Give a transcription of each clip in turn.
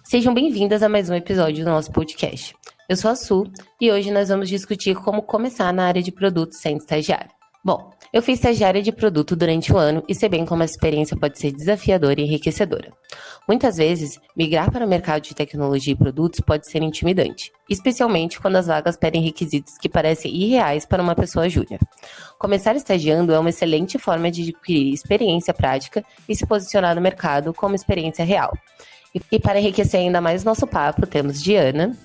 Sejam bem-vindas a mais um episódio do nosso podcast. Eu sou a Su e hoje nós vamos discutir como começar na área de produto sendo estagiária. Bom, eu fui estagiária de produto durante um ano e sei bem como essa experiência pode ser desafiadora e enriquecedora. Muitas vezes, migrar para o mercado de tecnologia e produtos pode ser intimidante, especialmente quando as vagas pedem requisitos que parecem irreais para uma pessoa júnior. Começar estagiando é uma excelente forma de adquirir experiência prática e se posicionar no mercado como experiência real. E para enriquecer ainda mais nosso papo, temos Diana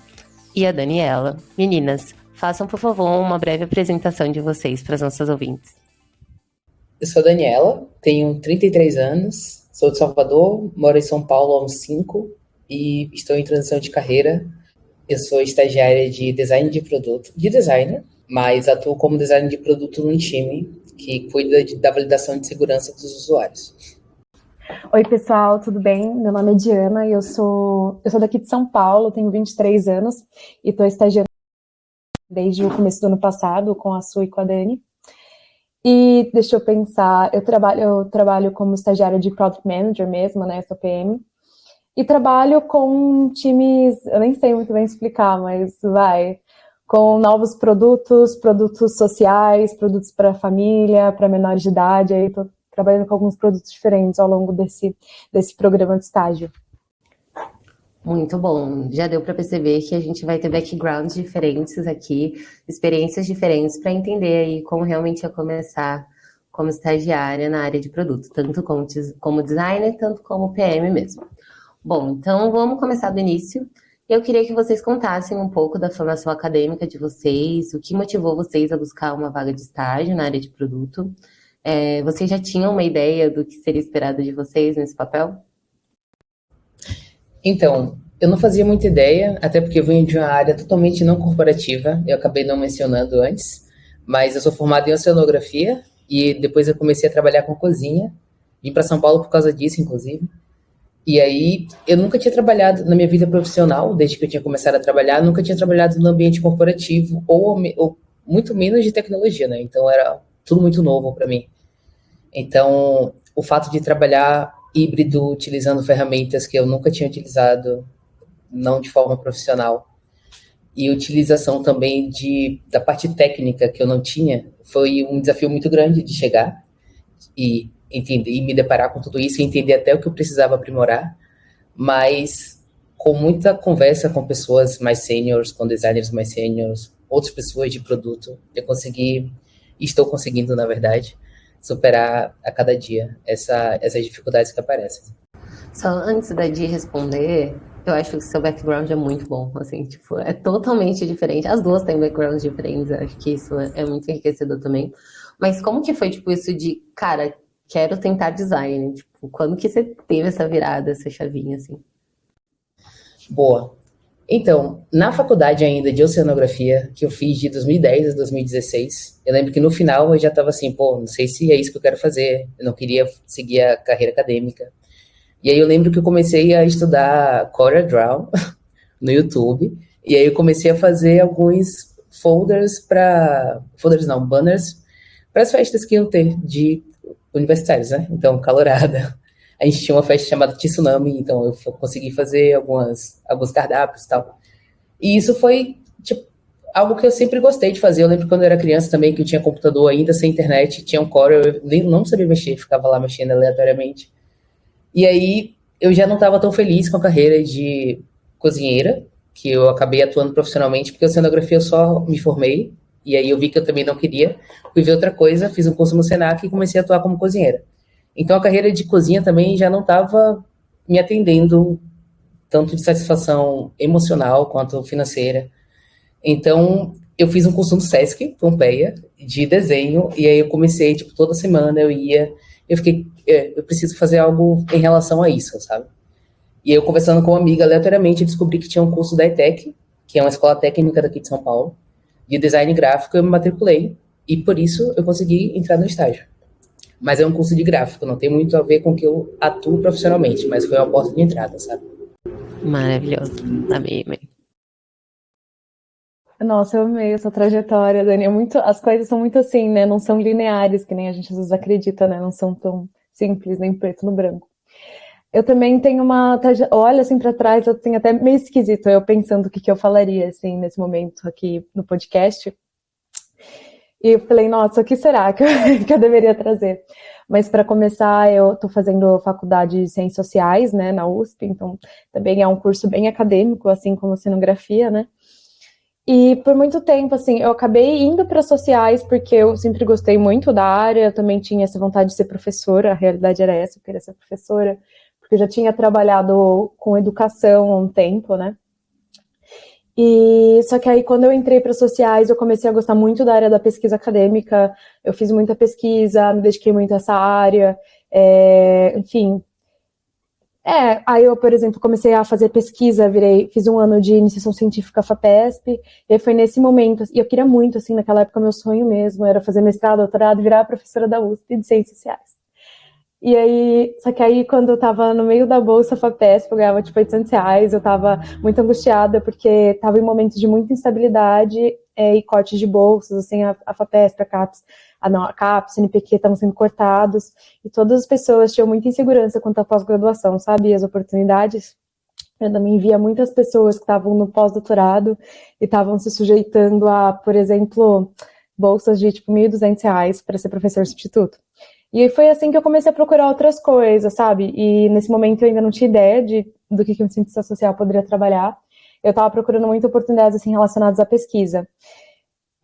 e a Daniela. Meninas, façam, por favor, uma breve apresentação de vocês para as nossas ouvintes. Eu sou a Daniela, tenho 33 anos, sou de Salvador, moro em São Paulo há uns 5 e estou em transição de carreira. Eu sou estagiária de design de produto, de designer, mas atuo como designer de produto num time que cuida da validação de segurança dos usuários. Oi, pessoal, tudo bem? Meu nome é Diana e eu sou daqui de São Paulo, tenho 23 anos e estou estagiando desde o começo do ano passado com a Su e com a Dani. E deixa eu pensar, eu trabalho como estagiária de Product Manager mesmo, né, sou PM, e trabalho com times, eu nem sei muito bem explicar, mas com novos produtos sociais, produtos para família, para menores de idade, aí estou trabalhando com alguns produtos diferentes ao longo desse programa de estágio. Muito bom. Já deu para perceber que a gente vai ter backgrounds diferentes aqui, experiências diferentes para entender aí como realmente é começar como estagiária na área de produto, tanto como designer, tanto como PM mesmo. Bom, então vamos começar do início. Eu queria que vocês contassem um pouco da formação acadêmica de vocês, o que motivou vocês a buscar uma vaga de estágio na área de produto. Vocês já tinham uma ideia do que seria esperado de vocês nesse papel? Então, eu não fazia muita ideia, até porque eu venho de uma área totalmente não corporativa, eu acabei não mencionando antes, mas eu sou formado em oceanografia e depois eu comecei a trabalhar com cozinha, vim para São Paulo por causa disso, inclusive. E aí, eu nunca tinha trabalhado na minha vida profissional, desde que eu tinha começado a trabalhar, nunca tinha trabalhado no ambiente corporativo ou muito menos de tecnologia, né? Então era tudo muito novo para mim. Então, o fato de trabalhar híbrido, utilizando ferramentas que eu nunca tinha utilizado, não de forma profissional, e utilização também da parte técnica que eu não tinha, foi um desafio muito grande de chegar e entender, e me deparar com tudo isso, e entender até o que eu precisava aprimorar, mas com muita conversa com pessoas mais sêniores, com designers mais sêniores, outras pessoas de produto, eu consegui, e estou conseguindo, na verdade, superar a cada dia essas dificuldades que aparecem. Só antes da Di responder, eu acho que o seu background é muito bom, assim, tipo, é totalmente diferente. As duas têm backgrounds diferentes, eu acho que isso é muito enriquecedor também. Mas como que foi, tipo, isso de, cara, quero tentar design? Tipo, quando que você teve essa virada, essa chavinha, assim? Boa. Então, na faculdade ainda de oceanografia, que eu fiz de 2010 a 2016, eu lembro que no final eu já estava assim, pô, não sei se é isso que eu quero fazer, eu não queria seguir a carreira acadêmica. E aí eu lembro que eu comecei a estudar CorelDRAW no YouTube, e aí eu comecei a fazer alguns banners para as festas que iam ter de universitários, né? Então, calorada. A gente tinha uma festa chamada Tsunami, então eu consegui fazer alguns cardápios e tal. E isso foi, tipo, algo que eu sempre gostei de fazer. Eu lembro quando eu era criança também, que eu tinha computador ainda, sem internet, tinha um Corel, eu nem não sabia mexer, ficava lá mexendo aleatoriamente. E aí, eu já não estava tão feliz com a carreira de cozinheira, que eu acabei atuando profissionalmente, porque a oceanografia eu só me formei, e aí eu vi que eu também não queria, fui ver outra coisa, fiz um curso no Senac e comecei a atuar como cozinheira. Então a carreira de cozinha também já não estava me atendendo tanto de satisfação emocional quanto financeira. Então eu fiz um curso no Sesc, Pompeia, de desenho, e aí eu comecei, tipo, toda semana eu fiquei, eu preciso fazer algo em relação a isso, sabe? E eu conversando com uma amiga aleatoriamente, eu descobri que tinha um curso da ETEC, que é uma escola técnica daqui de São Paulo, de design gráfico, eu me matriculei, e por isso eu consegui entrar no estágio. Mas é um curso de gráfico, não tem muito a ver com o que eu atuo profissionalmente, mas foi uma porta de entrada, sabe? Maravilhoso. Amei, amei. Nossa, eu amei essa trajetória, Dani. As coisas são muito assim, né? Não são lineares, que nem a gente às vezes acredita, né? Não são tão simples, nem preto no branco. Eu também tenho olha assim para trás, eu tenho até meio esquisito eu pensando o que eu falaria assim nesse momento aqui no podcast. E eu falei, nossa, o que será que que eu deveria trazer? Mas para começar, eu estou fazendo faculdade de Ciências Sociais, né, na USP, então também é um curso bem acadêmico, assim como cenografia, né? E por muito tempo, assim, eu acabei indo para sociais porque eu sempre gostei muito da área, eu também tinha essa vontade de ser professora, a realidade era essa, eu queria ser professora, porque eu já tinha trabalhado com educação há um tempo, né? E só que aí quando eu entrei para sociais, eu comecei a gostar muito da área da pesquisa acadêmica, eu fiz muita pesquisa, me dediquei muito a essa área, enfim. Aí eu, por exemplo, comecei a fazer pesquisa, fiz um ano de iniciação científica FAPESP, e aí foi nesse momento, e eu queria muito, assim, naquela época, meu sonho mesmo era fazer mestrado, doutorado, virar professora da USP de Ciências Sociais. E aí, só que aí quando eu tava no meio da bolsa FAPESP, eu ganhava tipo R$ 800, eu tava muito angustiada porque tava em momentos de muita instabilidade e cortes de bolsas, assim, a FAPESP, a CAPES, a CAPES, a CNPq estavam sendo cortados, e todas as pessoas tinham muita insegurança quanto à pós-graduação, sabe, e as oportunidades. Eu também via muitas pessoas que estavam no pós-doutorado e estavam se sujeitando a, por exemplo, bolsas de tipo R$ 1.200 para ser professor substituto. E foi assim que eu comecei a procurar outras coisas, sabe? E nesse momento eu ainda não tinha ideia do que um cientista social poderia trabalhar. Eu estava procurando muitas oportunidades assim, relacionadas à pesquisa.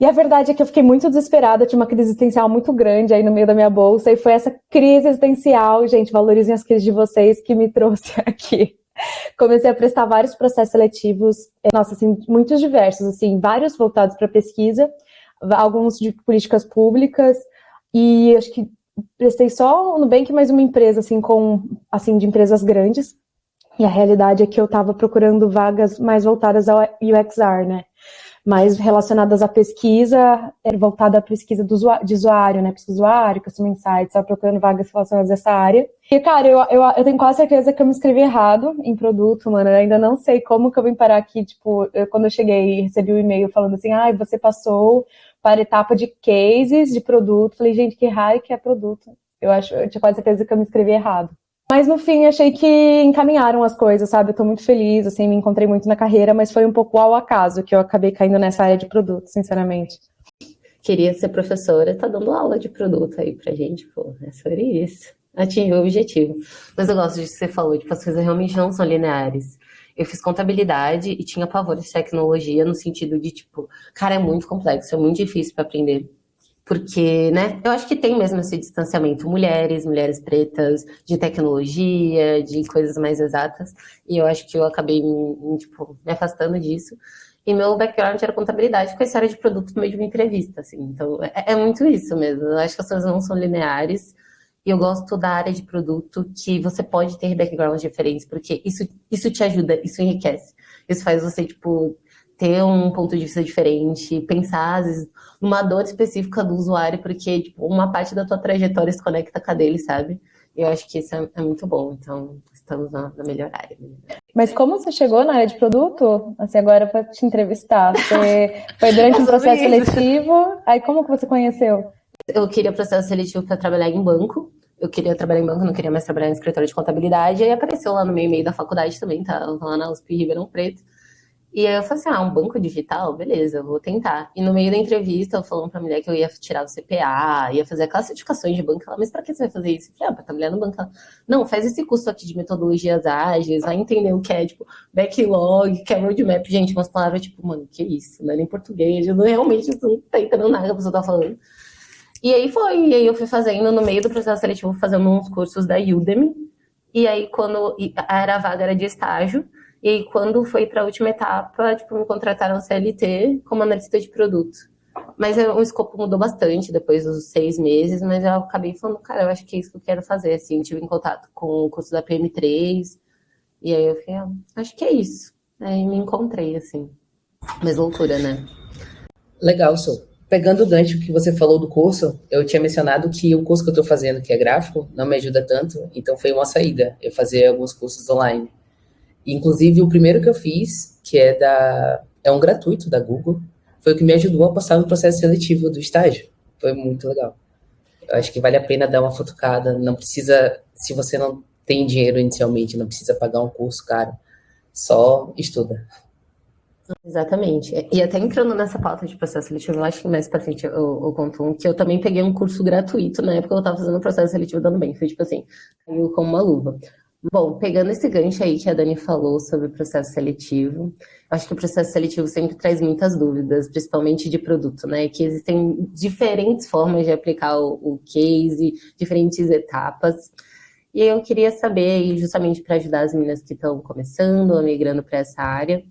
E a verdade é que eu fiquei muito desesperada, tinha uma crise existencial muito grande aí no meio da minha bolsa, e foi essa crise existencial, gente, valorizem as crises de vocês, que me trouxe aqui. Comecei a prestar vários processos seletivos, nossa, assim, muitos diversos, assim, vários voltados para pesquisa, alguns de políticas públicas, e acho que prestei só no Nubank, mais uma empresa, assim, de empresas grandes, e a realidade é que eu estava procurando vagas mais voltadas ao UXR, né, mais relacionadas à pesquisa, voltada à pesquisa de usuário, né, pesquisa de usuário, customer insights, estava procurando vagas relacionadas a essa área. E, cara, eu tenho quase certeza que eu me inscrevi errado em produto, mano, eu ainda não sei como que eu vim parar aqui, tipo, quando eu cheguei e recebi o e-mail falando assim, você passou para a etapa de cases de produto. Falei, gente, que raio que é produto? Eu tinha quase certeza que eu me inscrevi errado. Mas no fim, achei que encaminharam as coisas, sabe? Eu tô muito feliz, assim, me encontrei muito na carreira, mas foi um pouco ao acaso que eu acabei caindo nessa área de produto, sinceramente. Queria ser professora, tá dando aula de produto aí pra gente, pô, é sobre isso. Atingir o objetivo. Mas eu gosto disso que você falou, tipo, as coisas realmente não são lineares. Eu fiz contabilidade e tinha pavor de tecnologia no sentido de, tipo, cara, é muito complexo, é muito difícil para aprender. Porque, né, eu acho que tem mesmo esse distanciamento. Mulheres pretas, de tecnologia, de coisas mais exatas. E eu acho que eu acabei tipo, me afastando disso. E meu background era contabilidade com essa área de produto no meio de uma entrevista, assim. Então, é muito isso mesmo. Eu acho que as coisas não são lineares. E eu gosto da área de produto que você pode ter backgrounds diferentes, porque isso te ajuda, isso enriquece. Isso faz você, tipo, ter um ponto de vista diferente, pensar, às vezes, numa dor específica do usuário, porque, tipo, uma parte da tua trajetória se conecta com a dele, sabe? E eu acho que isso é muito bom. Então, estamos na melhor área. Mas como você chegou na área de produto? Assim, agora para te entrevistar. Você foi durante um processo seletivo? Aí como que você conheceu? Eu queria processo seletivo para trabalhar em banco. Eu queria trabalhar em banco, não queria mais trabalhar em escritório de contabilidade. Aí apareceu lá no meio da faculdade também, tá? Lá na USP Ribeirão Preto. E aí eu falei assim, um banco digital? Beleza, eu vou tentar. E no meio da entrevista, eu falando pra mulher que eu ia tirar o CPA, ia fazer aquelas certificações de banco. Ela, mas pra que você vai fazer isso? Eu falei, pra trabalhar no banco. Ela, não, faz esse curso aqui de metodologias ágeis, vai entender o que é, tipo, backlog, que é roadmap. Gente, umas palavras, tipo, mano, que isso? Não é nem português, eu não, realmente não tá entendendo nada que a pessoa tá falando. E aí foi, e aí eu fui fazendo, no meio do processo seletivo, fazendo uns cursos da Udemy. E aí, quando a vaga era de estágio, e aí, quando foi para a última etapa, tipo, me contrataram CLT como analista de produto. Mas o escopo mudou bastante depois dos 6 meses, mas eu acabei falando, cara, eu acho que é isso que eu quero fazer, assim. Tive em contato com o curso da PM3, e aí eu falei, acho que é isso. Aí me encontrei, assim. Mas loucura, né? Legal, Sou. Pegando o gancho que você falou do curso, eu tinha mencionado que o curso que eu estou fazendo, que é gráfico, não me ajuda tanto, então foi uma saída, eu fazer alguns cursos online. Inclusive, o primeiro que eu fiz, que é um gratuito da Google, foi o que me ajudou a passar no processo seletivo do estágio. Foi muito legal. Eu acho que vale a pena dar uma futucada, não precisa, se você não tem dinheiro inicialmente, não precisa pagar um curso caro, só estuda. Exatamente. E até entrando nessa pauta de processo seletivo, eu acho que mais pra frente eu conto que eu também peguei um curso gratuito na época que eu tava fazendo o processo seletivo dando bem. Foi tipo assim, caiu como uma luva. Bom, pegando esse gancho aí que a Dani falou sobre o processo seletivo, acho que o processo seletivo sempre traz muitas dúvidas, principalmente de produto, né? Que existem diferentes formas de aplicar o case, diferentes etapas. E aí eu queria saber, e justamente para ajudar as meninas que estão começando ou migrando para essa área,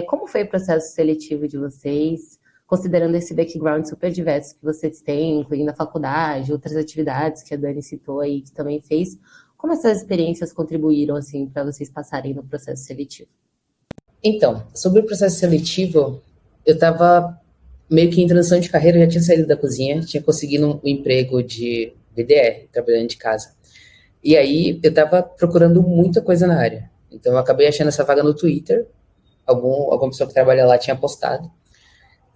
como foi o processo seletivo de vocês, considerando esse background super diverso que vocês têm, incluindo a faculdade, outras atividades que a Dani citou aí, que também fez, como essas experiências contribuíram, assim, para vocês passarem no processo seletivo? Então, sobre o processo seletivo, eu estava meio que em transição de carreira, já tinha saído da cozinha, tinha conseguido um emprego de BDR, trabalhando de casa. E aí, eu estava procurando muita coisa na área. Então, eu acabei achando essa vaga no Twitter, alguma pessoa que trabalha lá tinha postado,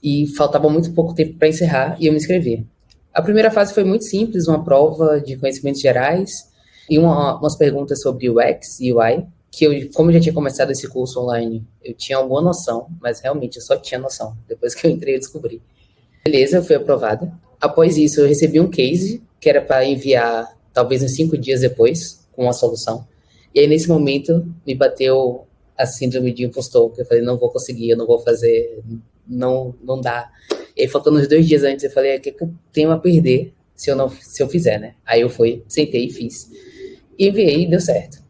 e faltava muito pouco tempo para encerrar, e eu me inscrevi. A primeira fase foi muito simples, uma prova de conhecimentos gerais, e umas perguntas sobre UX e UI, que eu, como eu já tinha começado esse curso online, eu tinha alguma noção, mas realmente eu só tinha noção. Depois que eu entrei, eu descobri. Beleza, eu fui aprovada. Após isso, eu recebi um case, que era para enviar talvez uns 5 dias depois, com a solução. E aí, nesse momento, me bateu a síndrome de impostor, que eu falei, não vou conseguir, eu não vou fazer, não dá. E aí, faltando uns 2 dias antes, eu falei, o que eu tenho a perder se eu fizer, né? Aí eu fui, sentei e fiz. E enviei e deu certo.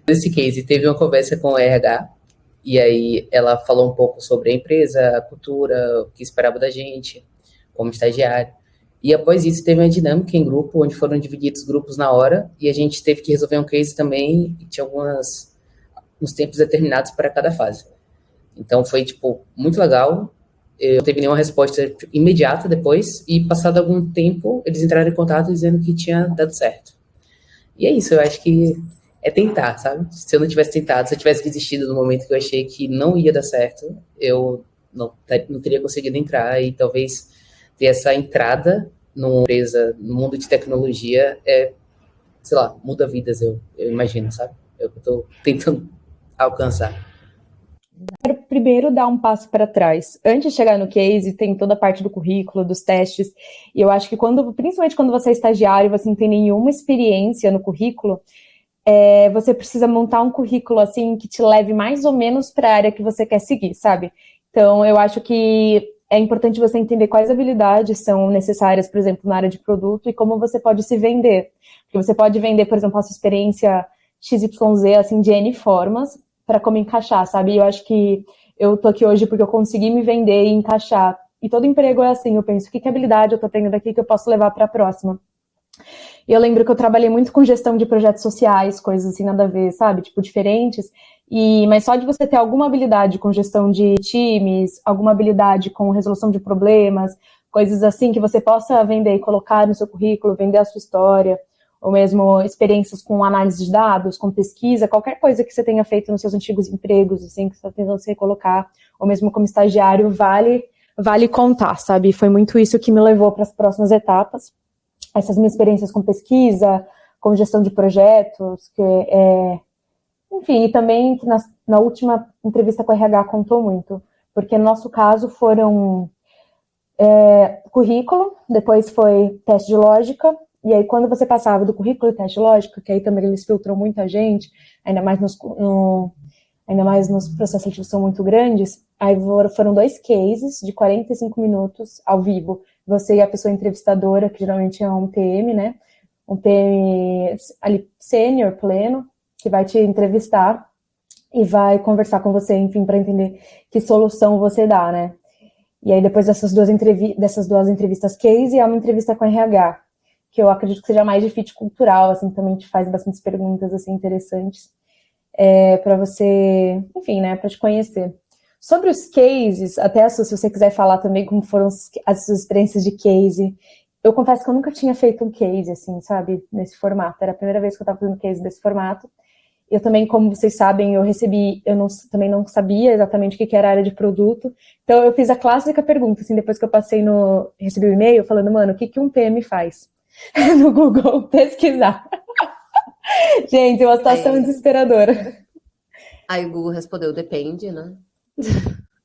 Nesse case, teve uma conversa com a RH, e aí ela falou um pouco sobre a empresa, a cultura, o que esperava da gente, como estagiário. E após isso, teve uma dinâmica em grupo, onde foram divididos grupos na hora, e a gente teve que resolver um case também, e tinha uns tempos determinados para cada fase. Então foi, tipo, muito legal. Eu não teve nenhuma resposta imediata depois, e passado algum tempo, eles entraram em contato dizendo que tinha dado certo. E é isso, eu acho que é tentar, sabe? Se eu não tivesse tentado, se eu tivesse desistido no momento que eu achei que não ia dar certo, eu não teria conseguido entrar, e talvez ter essa entrada numa empresa, no mundo de tecnologia, sei lá, muda vidas, eu imagino, sabe? É o que eu tô tentando alcançar. Quero primeiro dar um passo para trás. Antes de chegar no case, tem toda a parte do currículo, dos testes. E eu acho que principalmente quando você é estagiário e você não tem nenhuma experiência no currículo, você precisa montar um currículo assim que te leve mais ou menos para a área que você quer seguir, sabe? Então, eu acho que é importante você entender quais habilidades são necessárias, por exemplo, na área de produto e como você pode se vender. Porque você pode vender, por exemplo, a sua experiência XYZ, assim, de N formas, para como encaixar, sabe? E eu acho que eu tô aqui hoje porque eu consegui me vender e encaixar. E todo emprego é assim, eu penso, que habilidade eu tô tendo daqui que eu posso levar para a próxima? E eu lembro que eu trabalhei muito com gestão de projetos sociais, coisas assim, nada a ver, sabe? Tipo, diferentes. Mas só de você ter alguma habilidade com gestão de times, alguma habilidade com resolução de problemas, coisas assim que você possa vender e colocar no seu currículo, vender a sua história, ou mesmo experiências com análise de dados, com pesquisa, qualquer coisa que você tenha feito nos seus antigos empregos, assim, que você está tentando se recolocar, ou mesmo como estagiário, vale contar, sabe? Foi muito isso que me levou para as próximas etapas. Essas minhas experiências com pesquisa, com gestão de projetos, enfim, e também na última entrevista com a RH contou muito, porque no nosso caso foram currículo, depois foi teste de lógica, e aí quando você passava do currículo e teste de lógica, que aí também eles filtram muita gente, ainda mais nos processos seletivos são muito grandes, aí foram 2 cases de 45 minutos ao vivo, você e a pessoa entrevistadora, que geralmente é um PM, né? Um PM ali sênior, pleno, que vai te entrevistar e vai conversar com você, enfim, para entender que solução você dá, né? E aí depois dessas duas entrevistas case, há uma entrevista com a RH, que eu acredito que seja mais de fit cultural, assim, também te faz bastantes perguntas, assim, interessantes, para você, enfim, né, para te conhecer. Sobre os cases, até se você quiser falar também como foram as suas experiências de case, eu confesso que eu nunca tinha feito um case, assim, sabe, nesse formato. Era a primeira vez que eu estava fazendo case desse formato. Eu também, como vocês sabem, também não sabia exatamente o que era a área de produto. Então, eu fiz a clássica pergunta, assim, depois que eu recebi o e-mail, falando, mano, o que um PM faz? No Google, pesquisar. Gente, é uma situação Aí, desesperadora. aí o Google respondeu, depende, né?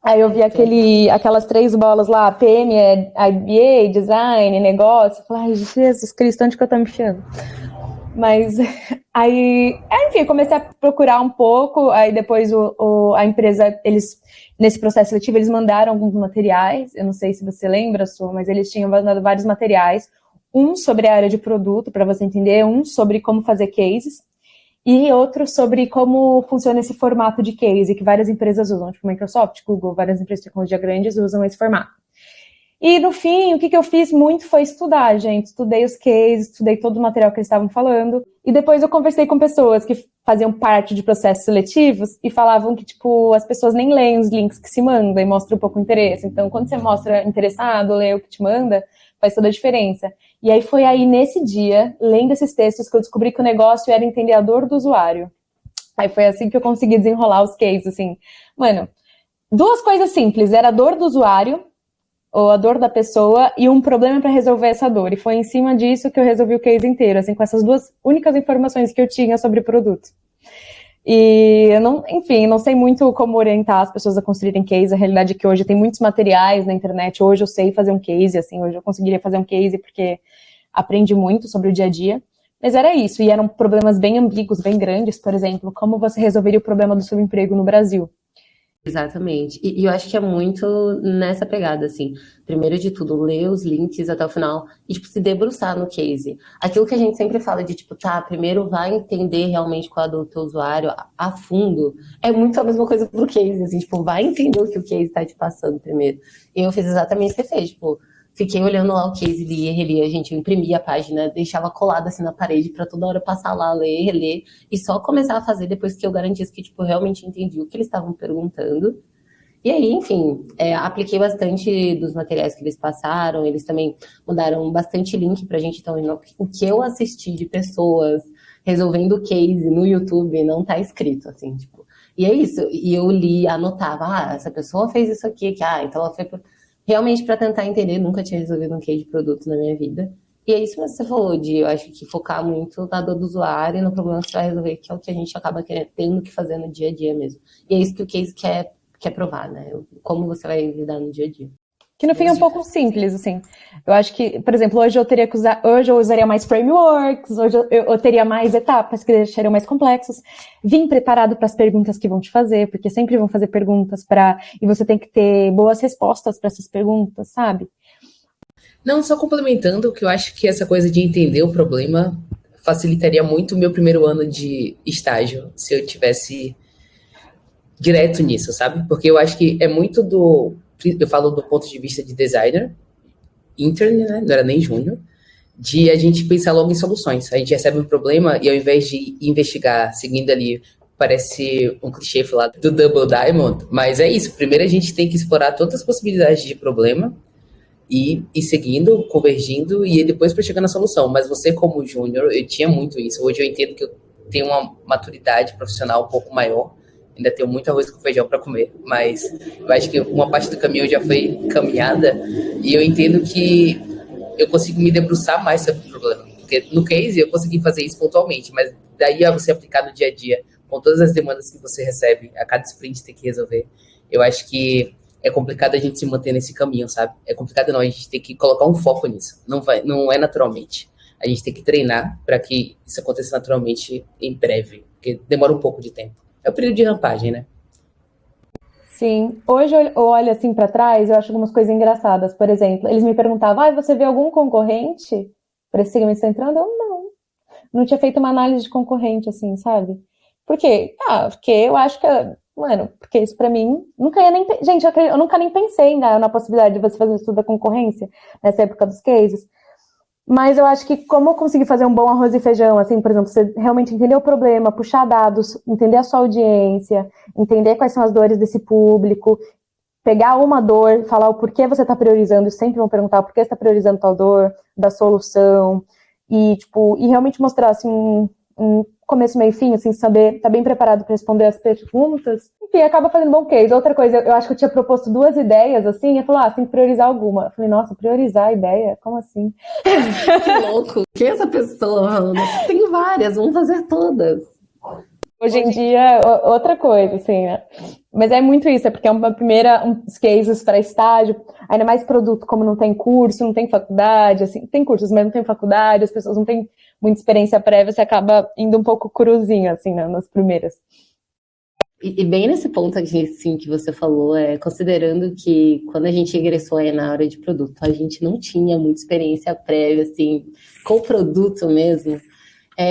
Aí eu vi aquelas 3 bolas lá, PM, IBA, design, negócio. Eu falei, ai, Jesus Cristo, onde que eu tô me enfiando? Mas aí, enfim, eu comecei a procurar um pouco, aí depois a empresa, eles, nesse processo seletivo, eles mandaram alguns materiais, eu não sei se você lembra, Su, mas eles tinham mandado vários materiais, um sobre a área de produto, para você entender, um sobre como fazer cases, e outro sobre como funciona esse formato de case, que várias empresas usam, tipo Microsoft, Google, várias empresas de tecnologia grandes usam esse formato. E no fim, o que eu fiz muito foi estudar, gente. Estudei os cases, estudei todo o material que eles estavam falando. E depois eu conversei com pessoas que faziam parte de processos seletivos e falavam que, tipo, as pessoas nem leem os links que se mandam e mostram um pouco interesse. Então, quando você mostra interessado, lê o que te manda, faz toda a diferença. E aí foi aí, nesse dia, lendo esses textos, que eu descobri que o negócio era entender a dor do usuário. Aí foi assim que eu consegui desenrolar os cases, assim. Mano, 2 coisas simples. Era a dor do usuário, ou a dor da pessoa, e um problema para resolver essa dor. E foi em cima disso que eu resolvi o case inteiro, assim, com essas 2 únicas informações que eu tinha sobre o produto. E eu não, enfim, não sei muito como orientar as pessoas a construírem case. A realidade é que hoje tem muitos materiais na internet. Hoje eu sei fazer um case, assim, hoje eu conseguiria fazer um case porque aprendi muito sobre o dia a dia. Mas era isso, e eram problemas bem ambíguos, bem grandes. Por exemplo, como você resolveria o problema do subemprego no Brasil? Exatamente. E eu acho que é muito nessa pegada, assim. Primeiro de tudo, ler os links até o final e, tipo, se debruçar no case. Aquilo que a gente sempre fala de, tipo, tá, primeiro vai entender realmente qual é do teu usuário a fundo. É muito a mesma coisa pro case, assim, tipo, vai entender o que o case tá te passando primeiro. E eu fiz exatamente o que você fez, tipo, fiquei olhando lá o case, lia, relia, a gente imprimia a página, deixava colada assim na parede pra toda hora passar lá, ler, reler, e só começar a fazer depois que eu garantisse que, tipo, realmente entendi o que eles estavam perguntando. E aí, enfim, apliquei bastante dos materiais que eles passaram, eles também mandaram bastante link pra gente, então o que eu assisti de pessoas resolvendo case no YouTube não tá escrito, assim, tipo. E é isso, e eu li, anotava, essa pessoa fez isso aqui, então ela foi realmente para tentar entender, nunca tinha resolvido um case de produto na minha vida. E é isso que você falou, de eu acho que focar muito na dor do usuário e no problema que você vai resolver, que é o que a gente acaba tendo que fazer no dia a dia mesmo. E é isso que o case quer provar, né? Como você vai lidar no dia a dia. Que no fim é um pouco simples, assim. Eu acho que, por exemplo, hoje eu usaria mais frameworks, hoje eu teria mais etapas que deixariam mais complexos. Vim preparado para as perguntas que vão te fazer, porque sempre vão fazer perguntas e você tem que ter boas respostas para essas perguntas, sabe? Não, só complementando, que eu acho que essa coisa de entender o problema facilitaria muito o meu primeiro ano de estágio, se eu tivesse direto nisso, sabe? Porque eu acho que é muito eu falo do ponto de vista de designer, intern, né? Não era nem júnior, de a gente pensar logo em soluções. A gente recebe um problema e ao invés de investigar, seguindo ali, parece um clichê falar do Double Diamond, mas é isso. Primeiro a gente tem que explorar todas as possibilidades de problema e seguindo, convergindo, e depois para chegar na solução. Mas você, como júnior, eu tinha muito isso. Hoje eu entendo que eu tenho uma maturidade profissional um pouco maior, ainda tenho muito arroz com feijão para comer, mas eu acho que uma parte do caminho já foi caminhada, e eu entendo que eu consigo me debruçar mais sobre o problema. Porque no case eu consegui fazer isso pontualmente, mas daí a você aplicar no dia a dia, com todas as demandas que você recebe, a cada sprint tem que resolver, eu acho que é complicado a gente se manter nesse caminho, sabe? É complicado não, a gente tem que colocar um foco nisso. Não é naturalmente. A gente tem que treinar para que isso aconteça naturalmente em breve, porque demora um pouco de tempo. É o período de rampagem, né? Sim. Hoje eu olho assim para trás, eu acho algumas coisas engraçadas. Por exemplo, eles me perguntavam, você vê algum concorrente para esse segmento que você está entrando? Eu não tinha feito uma análise de concorrente, assim, sabe? Por quê? Porque eu acho que, mano, porque isso pra mim, nunca ia nem, gente, eu nunca nem pensei na possibilidade de você fazer um estudo da concorrência nessa época dos cases. Mas eu acho que como eu consegui fazer um bom arroz e feijão, assim, por exemplo, você realmente entender o problema, puxar dados, entender a sua audiência, entender quais são as dores desse público, pegar uma dor, falar o porquê você está priorizando, sempre vão perguntar o porquê você está priorizando tal dor, da solução, e, tipo, e realmente mostrar, assim, um começo, meio e fim, assim, saber, tá bem preparado para responder as perguntas. enfim, acaba fazendo bom case. Outra coisa, eu acho que eu tinha proposto 2 ideias, assim, e falou, você tem que priorizar alguma. Eu falei, nossa, priorizar a ideia? Como assim? Que louco! Que essa pessoa falando? Tem várias, vamos fazer todas. Hoje em dia, outra coisa, assim, né? Mas é muito isso, é porque é uns cases para estágio, ainda mais produto, como não tem curso, não tem faculdade, assim, tem cursos, mas não tem faculdade, as pessoas não têm muita experiência prévia, você acaba indo um pouco cruzinho, assim, né, nas primeiras. E bem nesse ponto aqui, assim, que você falou, considerando que quando a gente ingressou aí na área de produto, a gente não tinha muita experiência prévia, assim, com o produto mesmo.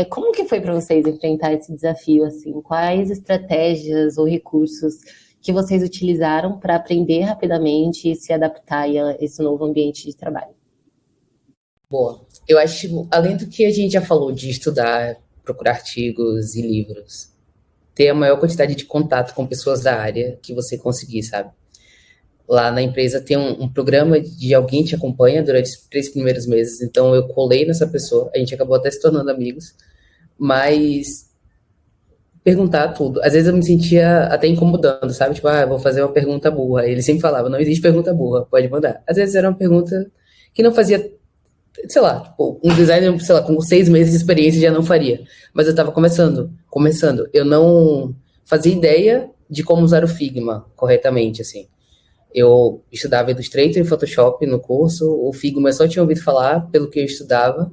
Como que foi para vocês enfrentar esse desafio, assim? Quais estratégias ou recursos que vocês utilizaram para aprender rapidamente e se adaptar a esse novo ambiente de trabalho? Boa. Eu acho, além do que a gente já falou de estudar, procurar artigos e livros, ter a maior quantidade de contato com pessoas da área que você conseguir, sabe? Lá na empresa tem um programa de alguém te acompanha durante os 3 primeiros meses, então eu colei nessa pessoa, a gente acabou até se tornando amigos, mas perguntar tudo. Às vezes eu me sentia até incomodando, sabe? Tipo, eu vou fazer uma pergunta burra. Ele sempre falava, não existe pergunta burra, pode mandar. Às vezes era uma pergunta que não fazia, sei lá, tipo, um designer, sei lá, com 6 meses de experiência já não faria. Mas eu tava começando. Eu não fazia ideia de como usar o Figma corretamente, assim. Eu estudava Illustrator e Photoshop no curso, o Figma eu só tinha ouvido falar pelo que eu estudava,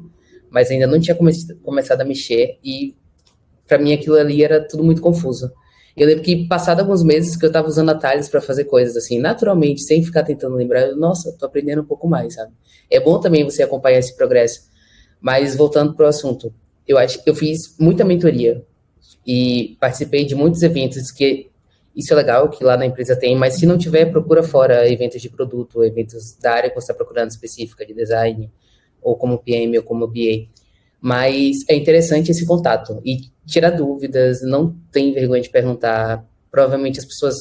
mas ainda não tinha começado a mexer, e para mim aquilo ali era tudo muito confuso. Eu lembro que, passado alguns meses, que eu estava usando atalhos para fazer coisas assim, naturalmente, sem ficar tentando lembrar, nossa, tô aprendendo um pouco mais, sabe? É bom também você acompanhar esse progresso. Mas, voltando pro assunto, eu acho que eu fiz muita mentoria e participei de muitos eventos, que isso é legal, que lá na empresa tem, mas se não tiver, procura fora eventos de produto, eventos da área que você está procurando, específica, de design, ou como PM, ou como BA. Mas é interessante esse contato e tirar dúvidas, não tem vergonha de perguntar. Provavelmente as pessoas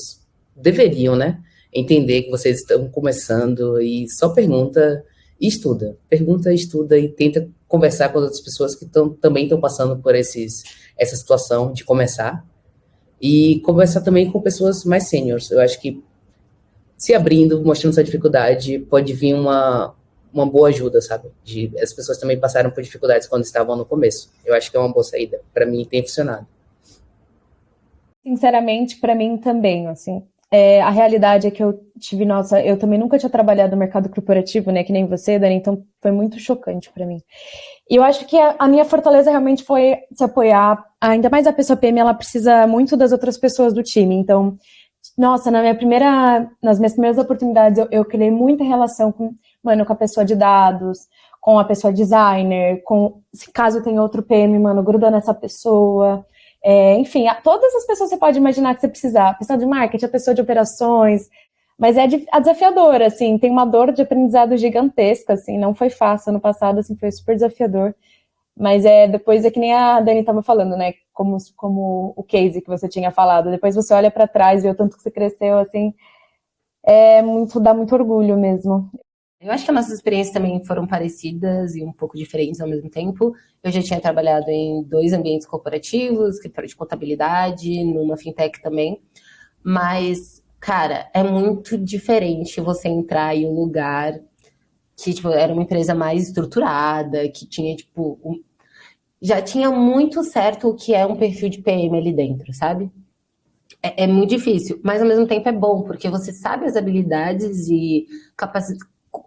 deveriam, né, entender que vocês estão começando, e só pergunta e estuda. Pergunta, estuda e tenta conversar com outras pessoas que também estão passando por essa situação de começar, e conversar também com pessoas mais seniors. Eu acho que se abrindo, mostrando sua dificuldade, pode vir uma boa ajuda, sabe? As pessoas também passaram por dificuldades quando estavam no começo. Eu acho que é uma boa saída. Para mim, tem funcionado. Sinceramente, para mim também, assim. A realidade é que eu tive, eu também nunca tinha trabalhado no mercado corporativo, né, que nem você, Dani, então foi muito chocante para mim. E eu acho que a minha fortaleza realmente foi se apoiar, ainda mais a pessoa PM, ela precisa muito das outras pessoas do time, então, nossa, nas minhas primeiras oportunidades, eu criei muita relação com a pessoa de dados, com a pessoa designer, se caso tem outro PM, gruda nessa pessoa. Enfim, todas as pessoas você pode imaginar que você precisar. A pessoa de marketing, a pessoa de operações. Mas é desafiador, assim. Tem uma dor de aprendizado gigantesca, assim. Não foi fácil. Ano passado, assim, foi super desafiador. Mas depois é que nem a Dani estava falando, né? Como o case que você tinha falado. Depois você olha para trás e vê o tanto que você cresceu, assim. Dá muito orgulho mesmo. Eu acho que as nossas experiências também foram parecidas e um pouco diferentes ao mesmo tempo. Eu já tinha trabalhado em 2 ambientes corporativos, escritório de contabilidade, numa fintech também. Mas, cara, é muito diferente você entrar em um lugar que, tipo, era uma empresa mais estruturada, que tinha, tipo, já tinha muito certo o que é um perfil de PM ali dentro, sabe? É muito difícil, mas ao mesmo tempo é bom, porque você sabe as habilidades e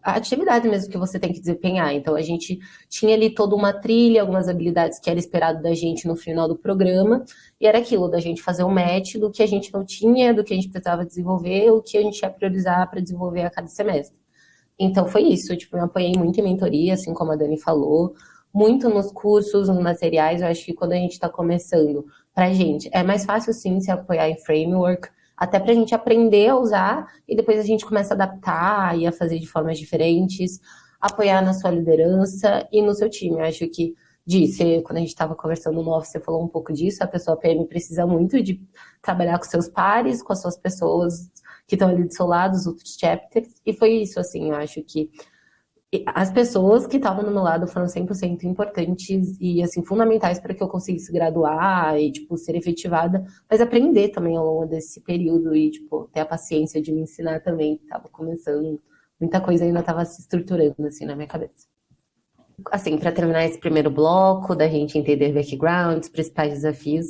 a atividade mesmo que você tem que desempenhar. Então, a gente tinha ali toda uma trilha, algumas habilidades que era esperado da gente no final do programa, e era aquilo da gente fazer um match do que a gente não tinha, do que a gente precisava desenvolver, o que a gente ia priorizar para desenvolver a cada semestre. Então, foi isso. Tipo, eu apoiei muito em mentoria, assim como a Dani falou, muito nos cursos, nos materiais. Eu acho que quando a gente está começando, pra gente, é mais fácil, sim, se apoiar em framework, até pra gente aprender a usar, e depois a gente começa a adaptar e a fazer de formas diferentes, apoiar na sua liderança e no seu time. Eu acho que, quando a gente estava conversando no off, você falou um pouco disso, a pessoa PM precisa muito de trabalhar com seus pares, com as suas pessoas que estão ali do seu lado, os outros chapters, e foi isso, assim, eu acho que as pessoas que estavam do meu lado foram 100% importantes e, assim, fundamentais para que eu conseguisse graduar e, tipo, ser efetivada, mas aprender também ao longo desse período e, tipo, ter a paciência de me ensinar também, que estava começando, muita coisa ainda estava se estruturando, assim, na minha cabeça. Assim, para terminar esse primeiro bloco, da gente entender background, os principais desafios,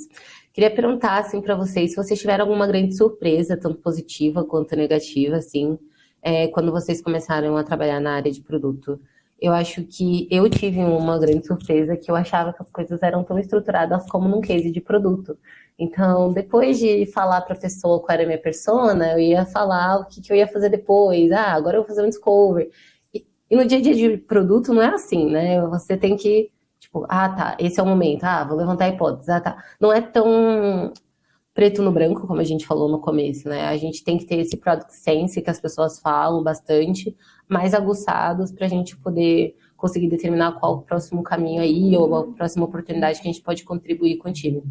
queria perguntar, assim, para vocês, se vocês tiveram alguma grande surpresa, tanto positiva quanto negativa, assim, quando vocês começaram a trabalhar na área de produto. Eu acho que eu tive uma grande surpresa, que eu achava que as coisas eram tão estruturadas como num case de produto. Então, depois de falar para a pessoa qual era a minha persona, eu ia falar o que eu ia fazer depois. Ah, agora eu vou fazer um discovery. E no dia a dia de produto não é assim, né? Você tem que, tipo, ah, tá, esse é o momento. Ah, vou levantar a hipótese. Ah, tá. Não é tão preto no branco, como a gente falou no começo, né? A gente tem que ter esse product sense que as pessoas falam bastante, mais aguçados para a gente poder conseguir determinar qual o próximo caminho aí ou a próxima oportunidade que a gente pode contribuir com o time.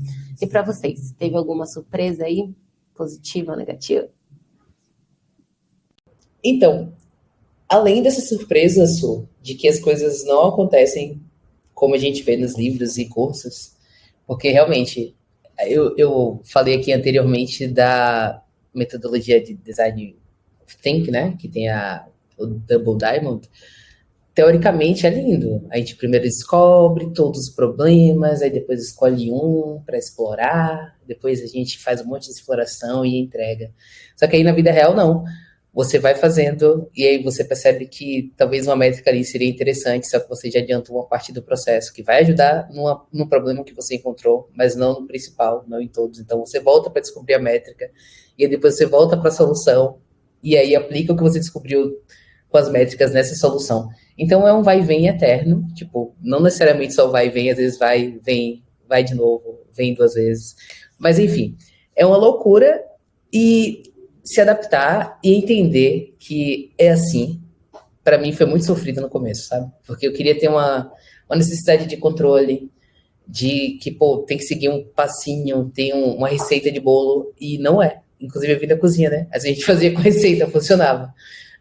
E para vocês, teve alguma surpresa aí? Positiva ou negativa? Então, além dessa surpresa, Su, de que as coisas não acontecem como a gente vê nos livros e cursos, porque realmente, eu falei aqui anteriormente da metodologia de design think, né? Que tem o Double Diamond. Teoricamente é lindo. A gente primeiro descobre todos os problemas, aí depois escolhe um para explorar, depois a gente faz um monte de exploração e entrega. Só que aí na vida real não. Você vai fazendo e aí você percebe que talvez uma métrica ali seria interessante, só que você já adiantou uma parte do processo que vai ajudar num problema que você encontrou, mas não no principal, não em todos. Então você volta para descobrir a métrica e aí depois você volta para a solução e aí aplica o que você descobriu com as métricas nessa solução. Então é um vai e vem eterno, tipo, não necessariamente só vai e vem, às vezes vai, vem, vai de novo, vem duas vezes. Mas enfim, é uma loucura e se adaptar e entender que é assim, para mim foi muito sofrido no começo, sabe? Porque eu queria ter uma necessidade de controle, de que, pô, tem que seguir um passinho, tem uma receita de bolo, e não é. Inclusive, eu vim da cozinha, né? A gente fazia com receita, funcionava.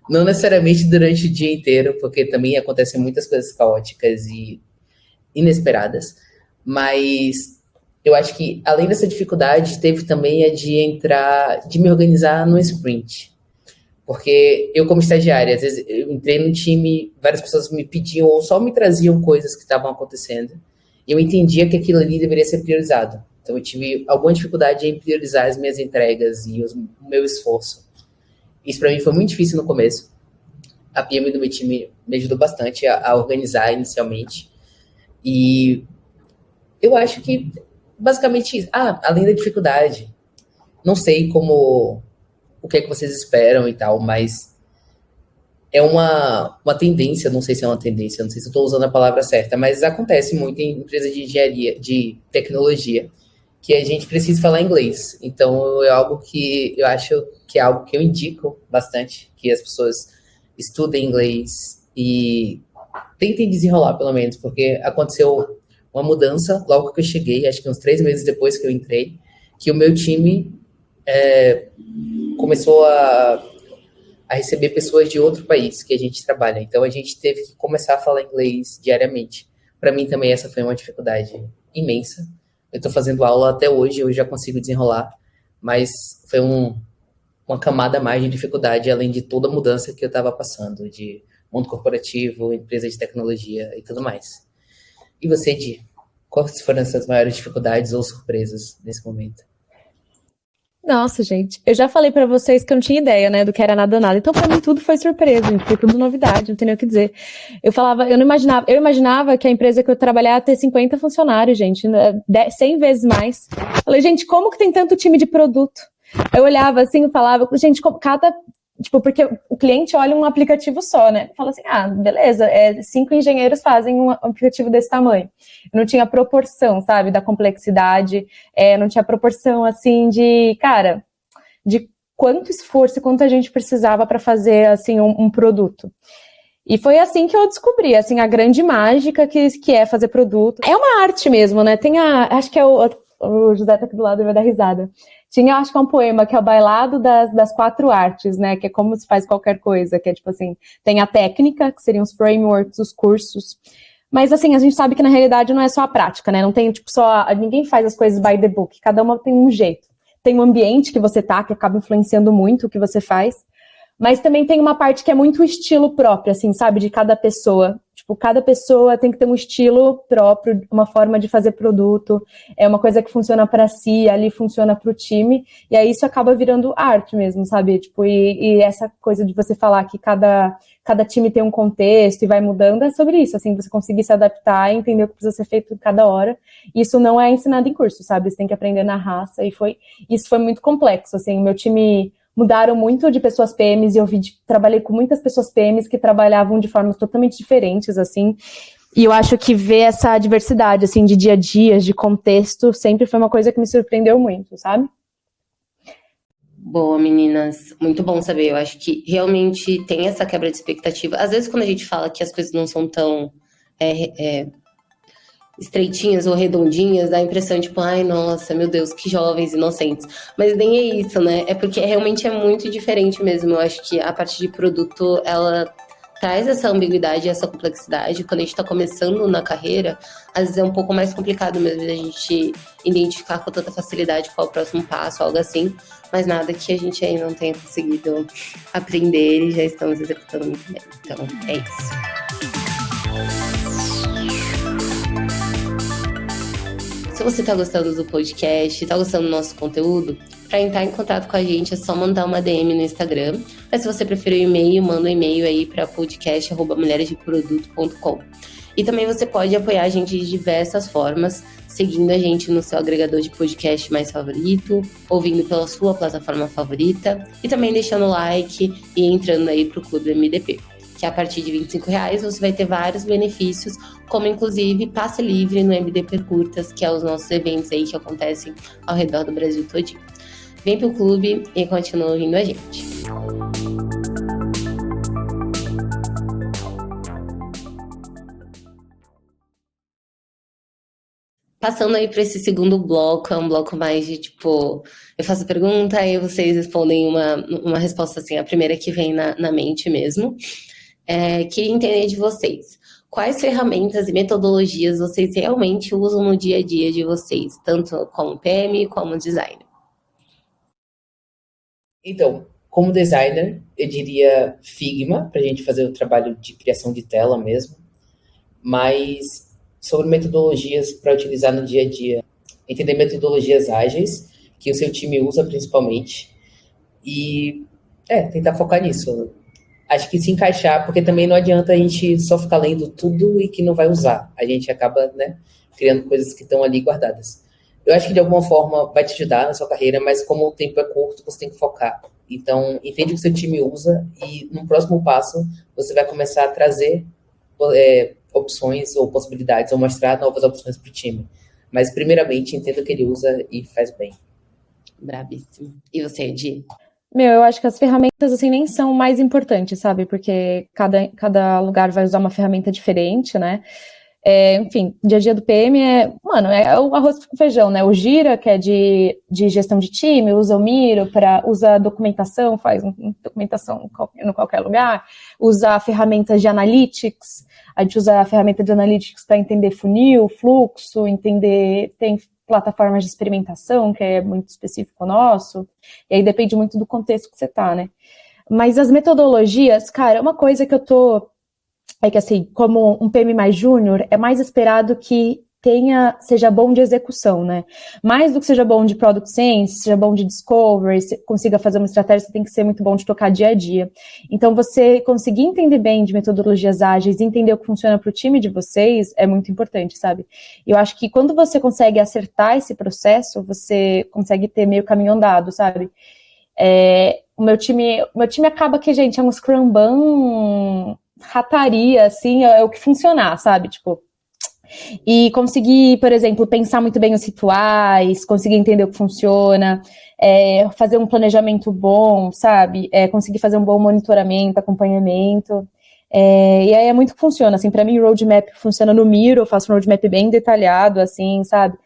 Não necessariamente durante o dia inteiro, porque também acontecem muitas coisas caóticas e inesperadas, mas eu acho que, além dessa dificuldade, teve também a de me organizar no sprint. Porque eu, como estagiária, às vezes eu entrei no time, várias pessoas me pediam ou só me traziam coisas que estavam acontecendo, e eu entendia que aquilo ali deveria ser priorizado. Então eu tive alguma dificuldade em priorizar as minhas entregas e o meu esforço. Isso para mim foi muito difícil no começo. A PM do meu time me ajudou bastante a organizar inicialmente. E eu acho que basicamente isso. Além da dificuldade, não sei o que é que vocês esperam e tal, mas é uma tendência, não sei se é uma tendência, não sei se eu estou usando a palavra certa, mas acontece muito em empresas de engenharia, de tecnologia, que a gente precisa falar inglês. Então, é algo que eu acho que é algo que eu indico bastante, que as pessoas estudem inglês e tentem desenrolar, pelo menos, porque aconteceu uma mudança logo que eu cheguei, acho que uns 3 meses depois que eu entrei, que o meu time começou a receber pessoas de outro país que a gente trabalha. Então, a gente teve que começar a falar inglês diariamente. Para mim também essa foi uma dificuldade imensa. Eu estou fazendo aula até hoje, eu já consigo desenrolar, mas foi uma camada a mais de dificuldade, além de toda a mudança que eu estava passando, de mundo corporativo, empresa de tecnologia e tudo mais. E você, Di, quais foram as suas maiores dificuldades ou surpresas nesse momento? Nossa, gente, eu já falei pra vocês que eu não tinha ideia, né, do que era nada nada. Então, pra mim, tudo foi surpresa, foi tudo novidade, não tem nem o que dizer. Eu imaginava que a empresa que eu trabalhava ia ter 50 funcionários, gente, 100 vezes mais. Falei, gente, como que tem tanto time de produto? Eu olhava assim e falava, gente, porque o cliente olha um aplicativo só, né? Fala assim, beleza, 5 engenheiros fazem um aplicativo desse tamanho. Não tinha proporção, sabe, da complexidade, não tinha proporção, assim, de quanto esforço e quanto a gente precisava para fazer, assim, um produto. E foi assim que eu descobri, assim, a grande mágica que é fazer produto. É uma arte mesmo, né? Acho que o José tá aqui do lado e vai dar risada. Tinha, acho que é um poema, que é o Bailado das Quatro Artes, né? Que é como se faz qualquer coisa, que é tipo assim, tem a técnica, que seriam os frameworks, os cursos. Mas assim, a gente sabe que na realidade não é só a prática, né? Não tem, tipo, ninguém faz as coisas by the book, cada uma tem um jeito. Tem o ambiente que você tá, que acaba influenciando muito o que você faz. Mas também tem uma parte que é muito o estilo próprio, assim, sabe? De cada pessoa. Tipo, cada pessoa tem que ter um estilo próprio, uma forma de fazer produto. É uma coisa que funciona para si, ali funciona para o time. E aí isso acaba virando arte mesmo, sabe? Tipo, e essa coisa de você falar que cada time tem um contexto e vai mudando, é sobre isso, assim, você conseguir se adaptar e entender o que precisa ser feito cada hora. Isso não é ensinado em curso, sabe? Você tem que aprender na raça. Isso foi muito complexo, assim. Meu time mudaram muito de pessoas PMs, e eu trabalhei com muitas pessoas PMs que trabalhavam de formas totalmente diferentes, assim, e eu acho que ver essa diversidade, assim, de dia a dia, de contexto, sempre foi uma coisa que me surpreendeu muito, sabe? Boa, meninas. Muito bom saber. Eu acho que realmente tem essa quebra de expectativa. Às vezes, quando a gente fala que as coisas não são tão estreitinhas ou redondinhas, dá a impressão, tipo, ai, nossa, meu Deus, que jovens inocentes. Mas nem é isso, né? É porque realmente é muito diferente mesmo. Eu acho que a parte de produto, ela traz essa ambiguidade, essa complexidade. Quando a gente tá começando na carreira, às vezes é um pouco mais complicado mesmo da gente identificar com tanta facilidade qual é o próximo passo, algo assim. Mas nada que a gente ainda não tenha conseguido aprender e já estamos executando muito bem. Então, é isso. Se você tá gostando do podcast, tá gostando do nosso conteúdo, para entrar em contato com a gente é só mandar uma DM no Instagram. Mas se você preferir o e-mail, manda um e-mail aí para podcast@mulheresdeproduto.com. E também você pode apoiar a gente de diversas formas, seguindo a gente no seu agregador de podcast mais favorito, ouvindo pela sua plataforma favorita e também deixando like e entrando aí pro Clube MDP. Que a partir de R$25 você vai ter vários benefícios, como inclusive passe livre no MDP Curtas, que é os nossos eventos aí que acontecem ao redor do Brasil todinho. Vem pro clube e continua ouvindo a gente. Passando aí para esse segundo bloco, é um bloco mais de tipo, eu faço a pergunta e vocês respondem uma resposta assim, a primeira que vem na mente mesmo. Queria entender de vocês. Quais ferramentas e metodologias vocês realmente usam no dia a dia de vocês, tanto como PM como designer? Então, como designer, eu diria Figma, para a gente fazer o trabalho de criação de tela mesmo. Mas sobre metodologias para utilizar no dia a dia, entender metodologias ágeis, que o seu time usa principalmente, e tentar focar nisso. Acho que se encaixar, porque também não adianta a gente só ficar lendo tudo e que não vai usar. A gente acaba, criando coisas que estão ali guardadas. Eu acho que de alguma forma vai te ajudar na sua carreira, mas como o tempo é curto, você tem que focar. Então, entende o que o seu time usa e no próximo passo você vai começar a trazer opções ou possibilidades, ou mostrar novas opções para o time. Mas, primeiramente, entenda o que ele usa e faz bem. Brabíssimo. E você, Edi? Eu acho que as ferramentas, assim, nem são mais importantes, sabe? Porque cada lugar vai usar uma ferramenta diferente, né? Enfim, dia a dia do PM é o arroz com feijão, né? O Gira, que é de gestão de time, usa o Miro, usa documentação, faz documentação em qualquer lugar, usa ferramentas de analytics, a gente usa a ferramenta de analytics para entender funil, fluxo, tem plataformas de experimentação, que é muito específico nosso, e aí depende muito do contexto que você tá, né? Mas as metodologias, cara, uma coisa que é que assim, como um PM mais júnior, é mais esperado que seja bom de execução, né? Mais do que seja bom de product sense, seja bom de discovery, se consiga fazer uma estratégia, você tem que ser muito bom de tocar dia a dia. Então, você conseguir entender bem de metodologias ágeis e entender o que funciona para o time de vocês é muito importante, sabe? Eu acho que quando você consegue acertar esse processo, você consegue ter meio caminho andado, sabe? O meu time acaba que, gente, é um Scrum rataria, assim, é o que funcionar, sabe? Tipo, e conseguir, por exemplo, pensar muito bem os rituais, conseguir entender o que funciona, fazer um planejamento bom, sabe? Conseguir fazer um bom monitoramento, acompanhamento. E aí é muito que funciona, assim, para mim o roadmap funciona no Miro, eu faço um roadmap bem detalhado, assim, sabe?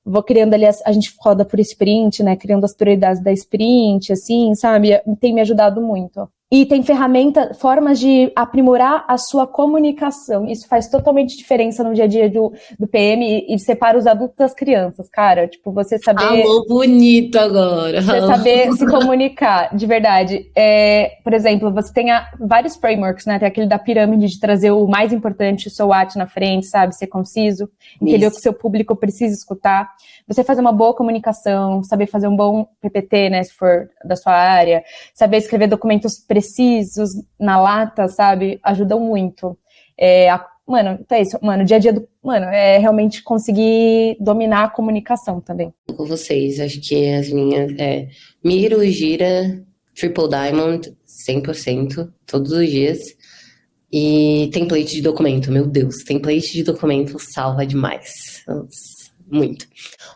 vou criando ali, a gente roda por sprint, né, criando as prioridades da sprint, assim, sabe, tem me ajudado muito. E tem formas de aprimorar a sua comunicação. Isso faz totalmente diferença no dia a dia do PM e separa os adultos das crianças, cara. Tipo, você saber... Falou bonito agora. Você saber se comunicar, de verdade. Por exemplo, você tem vários frameworks, né? Tem aquele da pirâmide de trazer o mais importante, o SWOT na frente, sabe? Ser conciso, entender o que o seu público precisa escutar. Você fazer uma boa comunicação, saber fazer um bom PPT, né? Se for da sua área. Saber escrever documentos precisos na lata, sabe? Ajudam muito. Mano, então é isso. Mano, o dia a dia é realmente conseguir dominar a comunicação também. Com vocês, acho que as minhas Miro, Gira, Triple Diamond, 100%, todos os dias. E template de documento, meu Deus, template de documento salva demais. Nossa, muito.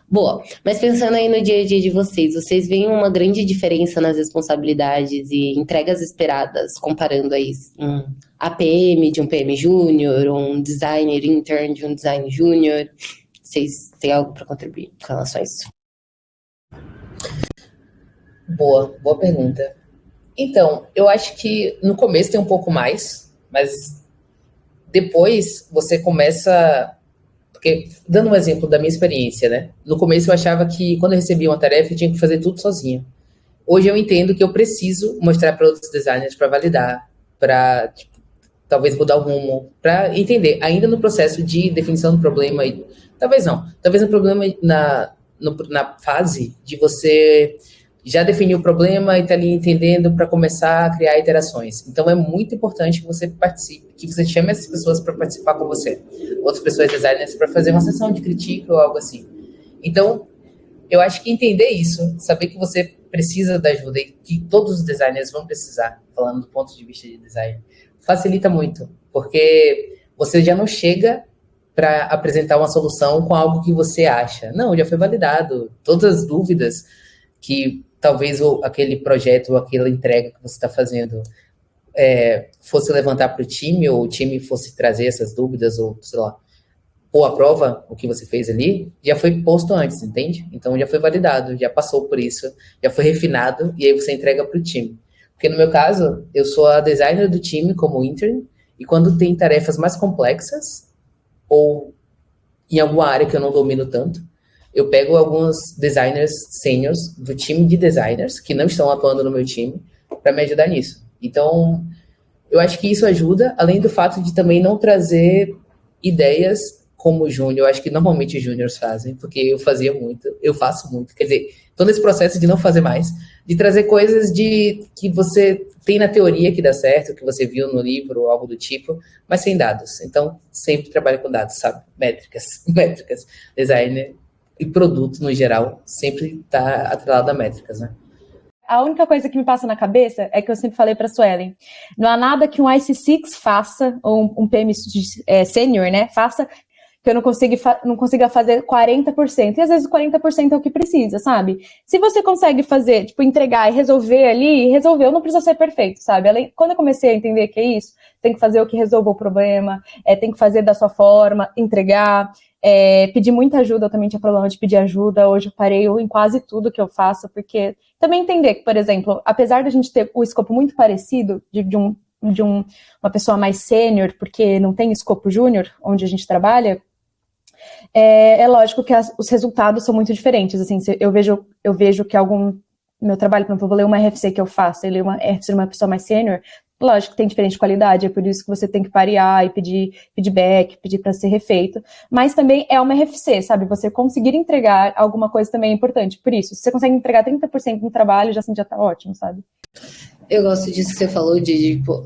Boa, mas pensando aí no dia a dia de vocês veem uma grande diferença nas responsabilidades e entregas esperadas, comparando aí um APM de um PM júnior, ou um designer intern de um design júnior? Vocês têm algo para contribuir com relação a isso? Boa pergunta. Então, eu acho que no começo tem um pouco mais, mas depois você começa... Porque, dando um exemplo da minha experiência, né? No começo eu achava que quando eu recebia uma tarefa eu tinha que fazer tudo sozinho. Hoje eu entendo que eu preciso mostrar para outros designers para validar, para talvez mudar o rumo, para entender, ainda no processo de definição do problema. Talvez no problema na fase de você já definir o problema e tá ali entendendo para começar a criar iterações. Então é muito importante que você participe, que você chame essas pessoas para participar com você, outras pessoas designers, para fazer uma sessão de crítica ou algo assim. Então, eu acho que entender isso, saber que você precisa da ajuda e que todos os designers vão precisar, falando do ponto de vista de design, facilita muito, porque você já não chega para apresentar uma solução com algo que você acha. Não, já foi validado. Todas as dúvidas que talvez aquele projeto ou aquela entrega que você está fazendo fosse levantar para o time, ou o time fosse trazer essas dúvidas, ou sei lá, pôr à prova o que você fez ali, já foi posto antes, entende? Então já foi validado, já passou por isso, já foi refinado, e aí você entrega para o time. Porque no meu caso, eu sou a designer do time como intern, e quando tem tarefas mais complexas, ou em alguma área que eu não domino tanto, eu pego alguns designers seniors do time de designers que não estão atuando no meu time para me ajudar nisso. Então, eu acho que isso ajuda, além do fato de também não trazer ideias como júnior. Eu acho que normalmente os júniors fazem, porque eu faço muito. Quer dizer, estou nesse processo de não fazer mais, de trazer coisas que você tem na teoria que dá certo, que você viu no livro ou algo do tipo, mas sem dados. Então, sempre trabalho com dados, sabe? Métricas. Designer e produto, no geral, sempre está atrelado a métricas, né? A única coisa que me passa na cabeça é que eu sempre falei para a Suelen, não há nada que um IC6 faça, ou um PM sênior, né, faça, que eu não consiga fazer 40%. E às vezes 40% é o que precisa, sabe? Se você consegue fazer, entregar e resolver ali, resolveu, não precisa ser perfeito, sabe? Quando eu comecei a entender que é isso, tem que fazer o que resolva o problema, tem que fazer da sua forma, entregar, pedir muita ajuda. Eu também tinha problema de pedir ajuda. Hoje eu parei em quase tudo que eu faço, porque também entender que, por exemplo, apesar da gente ter o escopo muito parecido de uma pessoa mais sênior, porque não tem escopo júnior, onde a gente trabalha, é lógico que os resultados são muito diferentes. Assim, eu vejo que meu trabalho, por exemplo, eu vou ler uma RFC que eu faço, ele é uma RFC de uma pessoa mais sênior, lógico que tem diferente qualidade, é por isso que você tem que parear e pedir feedback, pedir para ser refeito, mas também é uma RFC, sabe? Você conseguir entregar alguma coisa também é importante. Por isso, se você consegue entregar 30% no trabalho, já tá ótimo, sabe? Eu gosto disso que você falou,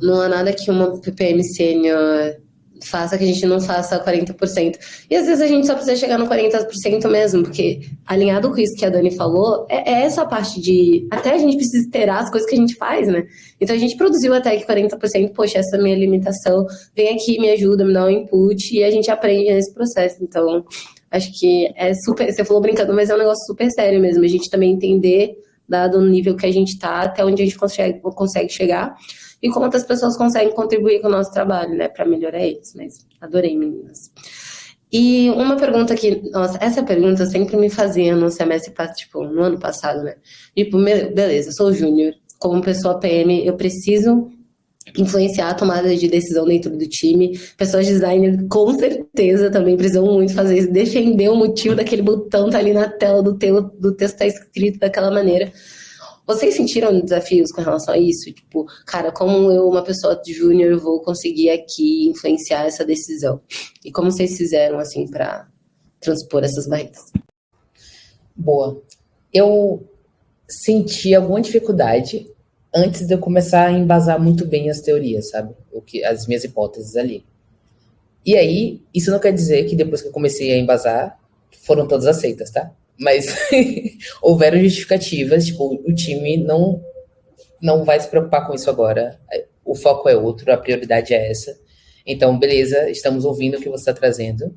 não há nada que uma PPM sênior faça que a gente não faça 40%. E às vezes a gente só precisa chegar no 40% mesmo, porque alinhado com isso que a Dani falou, é essa parte de até a gente precisa esperar as coisas que a gente faz, né? Então a gente produziu até que 40%, poxa, essa é a minha limitação, vem aqui, me ajuda, me dá um input, e a gente aprende nesse processo. Então, acho que é super, você falou brincando, mas é um negócio super sério mesmo, a gente também entender, dado o nível que a gente tá, até onde a gente consegue chegar, e como outras pessoas conseguem contribuir com o nosso trabalho, né, para melhorar eles. Mas adorei, meninas. E uma pergunta que, nossa, essa pergunta sempre me fazia no semestre, tipo, no ano passado, né? Tipo, beleza, eu sou júnior, como pessoa PM, eu preciso influenciar a tomada de decisão dentro do time. Pessoas de designer, com certeza, também precisam muito fazer isso, defender o motivo daquele botão tá ali na tela do texto tá escrito daquela maneira. Vocês sentiram desafios com relação a isso? Tipo, cara, como eu, uma pessoa de júnior, vou conseguir aqui influenciar essa decisão? E como vocês fizeram, assim, para transpor essas barreiras? Boa. Eu senti alguma dificuldade antes de eu começar a embasar muito bem as teorias, sabe? As minhas hipóteses ali. E aí, isso não quer dizer que depois que eu comecei a embasar, foram todas aceitas, tá? Mas houveram justificativas, tipo, o time não vai se preocupar com isso agora. O foco é outro, a prioridade é essa. Então, beleza, estamos ouvindo o que você está trazendo.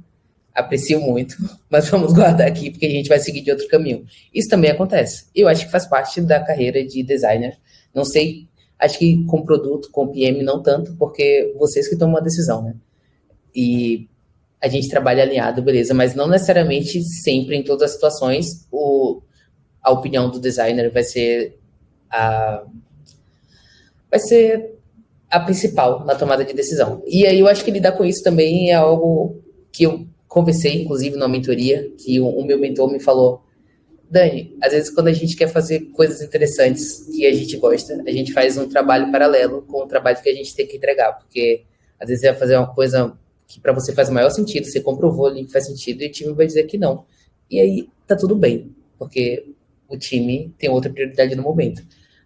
Aprecio muito, mas vamos guardar aqui porque a gente vai seguir de outro caminho. Isso também acontece. Eu acho que faz parte da carreira de designer. Não sei, acho que com produto, com PM, não tanto, porque vocês que tomam a decisão, né? E a gente trabalha alinhado, beleza, mas não necessariamente sempre, em todas as situações, a opinião do designer a, vai ser a principal na tomada de decisão. E aí eu acho que lidar com isso também é algo que eu conversei, inclusive, numa mentoria, que o meu mentor me falou: Dani, às vezes quando a gente quer fazer coisas interessantes que a gente gosta, a gente faz um trabalho paralelo com o trabalho que a gente tem que entregar, porque às vezes você vai fazer uma coisa que para você faz o maior sentido, você comprovou ali que faz sentido e o time vai dizer que não. E aí tá tudo bem, porque o time tem outra prioridade no momento.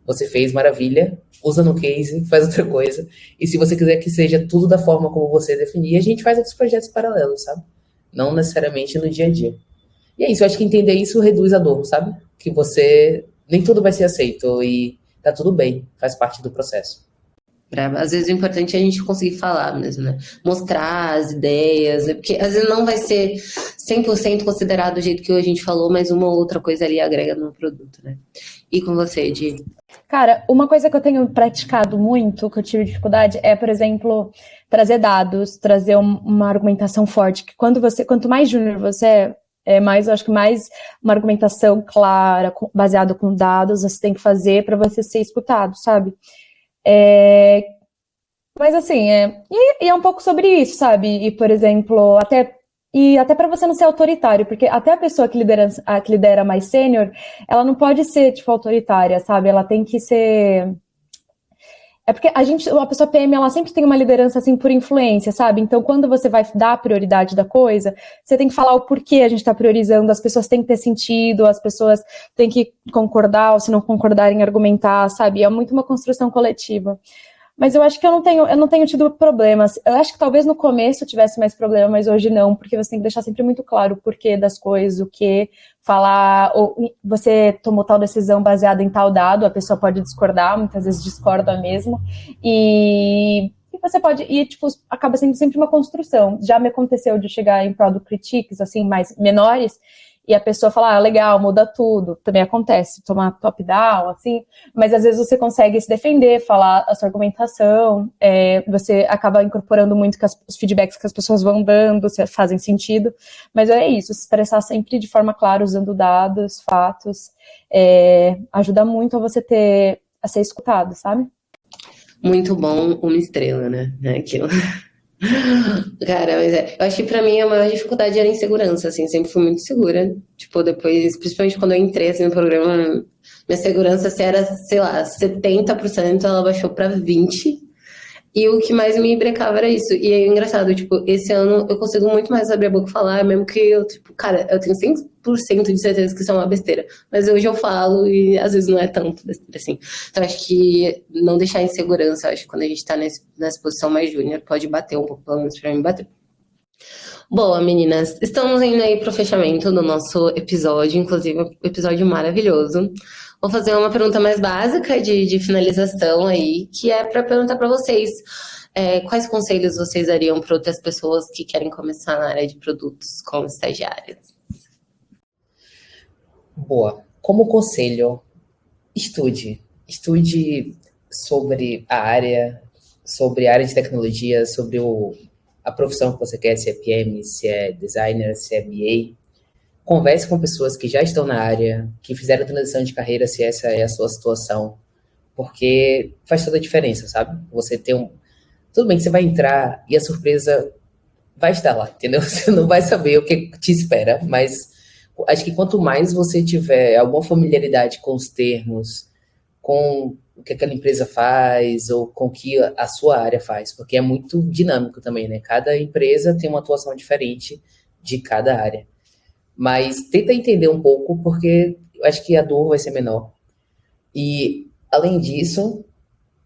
Você fez, maravilha, usa no case, faz outra coisa. E se você quiser que seja tudo da forma como você definir, a gente faz outros projetos paralelos, sabe? Não necessariamente no dia a dia. E é isso, eu acho que entender isso reduz a dor, sabe? Que nem tudo vai ser aceito e tá tudo bem, faz parte do processo. Às vezes o importante é a gente conseguir falar mesmo, né? Mostrar as ideias, né? Porque às vezes não vai ser 100% considerado do jeito que a gente falou, mas uma ou outra coisa ali agrega no produto, né? E com você, Di? Cara, uma coisa que eu tenho praticado muito, que eu tive dificuldade, é, por exemplo, trazer dados, trazer uma argumentação forte, que quanto mais júnior você mais, eu acho que mais uma argumentação clara, baseada com dados, você tem que fazer para você ser escutado, sabe? Mas assim, e é um pouco sobre isso, sabe? E, por exemplo, até para você não ser autoritário, porque até a pessoa que lidera mais sênior, ela não pode ser, tipo, autoritária, sabe? Ela tem que ser... É porque a pessoa PM, ela sempre tem uma liderança, assim, por influência, sabe? Então, quando você vai dar a prioridade da coisa, você tem que falar o porquê a gente tá priorizando, as pessoas têm que ter sentido, as pessoas têm que concordar, ou se não concordarem, argumentar, sabe? É muito uma construção coletiva. Mas eu acho que eu não tenho tido problemas. Eu acho que talvez no começo eu tivesse mais problema, mas hoje não, porque você tem que deixar sempre muito claro o porquê das coisas, o que falar, ou você tomou tal decisão baseada em tal dado, a pessoa pode discordar, muitas vezes discorda mesmo, e você pode, tipo, acaba sendo sempre uma construção. Já me aconteceu de chegar em product critiques, assim, mais menores, e a pessoa fala, legal, muda tudo. Também acontece, tomar top-down, assim, mas às vezes você consegue se defender, falar a sua argumentação, você acaba incorporando muito que os feedbacks que as pessoas vão dando, se fazem sentido, mas é isso, se expressar sempre de forma clara, usando dados, fatos, ajuda muito a você a ser escutado, sabe? Muito bom, uma estrela, né? É aquilo. Cara, mas eu acho que pra mim a maior dificuldade era a insegurança, assim, sempre fui muito segura, tipo, depois, principalmente quando eu entrei, assim, no programa, minha segurança, se era, sei lá, 70%, ela baixou pra 20%, e o que mais me brecava era isso, e é engraçado, tipo, esse ano eu consigo muito mais abrir a boca e falar, mesmo que eu, tipo, cara, eu tenho 100% de certeza que isso é uma besteira, mas hoje eu falo e às vezes não é tanto besteira, assim. Então acho que não deixar insegurança, acho que quando a gente tá nessa posição mais júnior, pode bater um pouco, pelo menos pra mim bater. Boa, meninas, estamos indo aí pro fechamento do nosso episódio, inclusive um episódio maravilhoso. Vou fazer uma pergunta mais básica de finalização aí, que é para perguntar para vocês quais conselhos vocês dariam para outras pessoas que querem começar na área de produtos como estagiárias? Boa. Como conselho, estude. Estude sobre a área de tecnologia, sobre a profissão que você quer, se é PM, se é designer, se é BA. Converse com pessoas que já estão na área, que fizeram transição de carreira, se essa é a sua situação, porque faz toda a diferença, sabe? Você tem um... Tudo bem que você vai entrar e a surpresa vai estar lá, entendeu? Você não vai saber o que te espera, mas acho que quanto mais você tiver alguma familiaridade com os termos, com o que aquela empresa faz ou com o que a sua área faz, porque é muito dinâmico também, né? Cada empresa tem uma atuação diferente de cada área. Mas tenta entender um pouco, porque eu acho que a dor vai ser menor. E, além disso,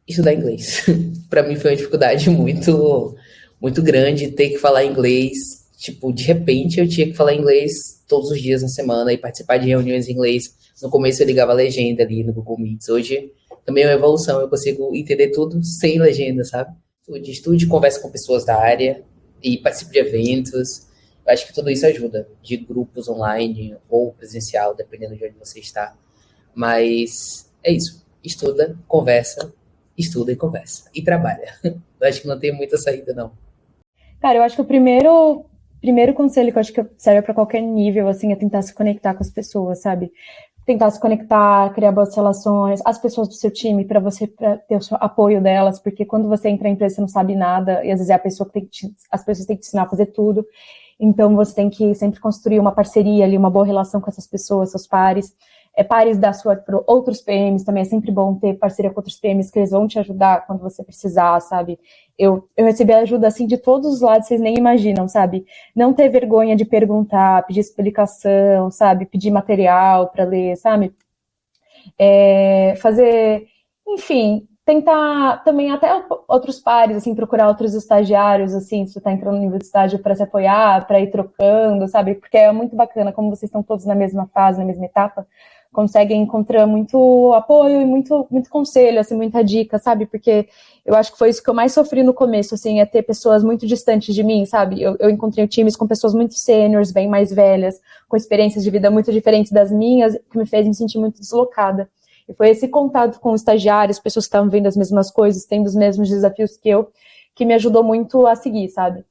estudar inglês. Para mim foi uma dificuldade muito grande ter que falar inglês. Tipo, de repente eu tinha que falar inglês todos os dias na semana e participar de reuniões em inglês. No começo eu ligava a legenda ali no Google Meets. Hoje também é uma evolução, eu consigo entender tudo sem legenda, sabe? Estude, converse com pessoas da área e participe de eventos. Eu acho que tudo isso ajuda, de grupos online ou presencial, dependendo de onde você está. Mas é isso. Estuda e conversa. E trabalha. Eu acho que não tem muita saída, não. Cara, eu acho que o primeiro conselho que eu acho que serve para qualquer nível, assim, é tentar se conectar com as pessoas, sabe? Tentar se conectar, criar boas relações, as pessoas do seu time, para você ter o apoio delas, porque quando você entra na empresa, você não sabe nada, e às vezes é a pessoa que as pessoas têm que te ensinar a fazer tudo. Então, você tem que sempre construir uma parceria ali, uma boa relação com essas pessoas, seus pares. Pares da sua, outros PMs também, é sempre bom ter parceria com outros PMs, que eles vão te ajudar quando você precisar, sabe? Eu recebi ajuda, assim, de todos os lados, vocês nem imaginam, sabe? Não ter vergonha de perguntar, pedir explicação, sabe? Pedir material para ler, sabe? Fazer, enfim, tentar também até outros pares, assim, procurar outros estagiários, assim, se você tá entrando no nível de estágio para se apoiar, para ir trocando, sabe? Porque é muito bacana, como vocês estão todos na mesma fase, na mesma etapa, conseguem encontrar muito apoio e muito conselho, assim, muita dica, sabe? Porque eu acho que foi isso que eu mais sofri no começo, assim, é ter pessoas muito distantes de mim, sabe? Eu encontrei times com pessoas muito sêniores, bem mais velhas, com experiências de vida muito diferentes das minhas, que me fez me sentir muito deslocada. E foi esse contato com estagiários, pessoas que estavam vendo as mesmas coisas, tendo os mesmos desafios que eu, que me ajudou muito a seguir, sabe?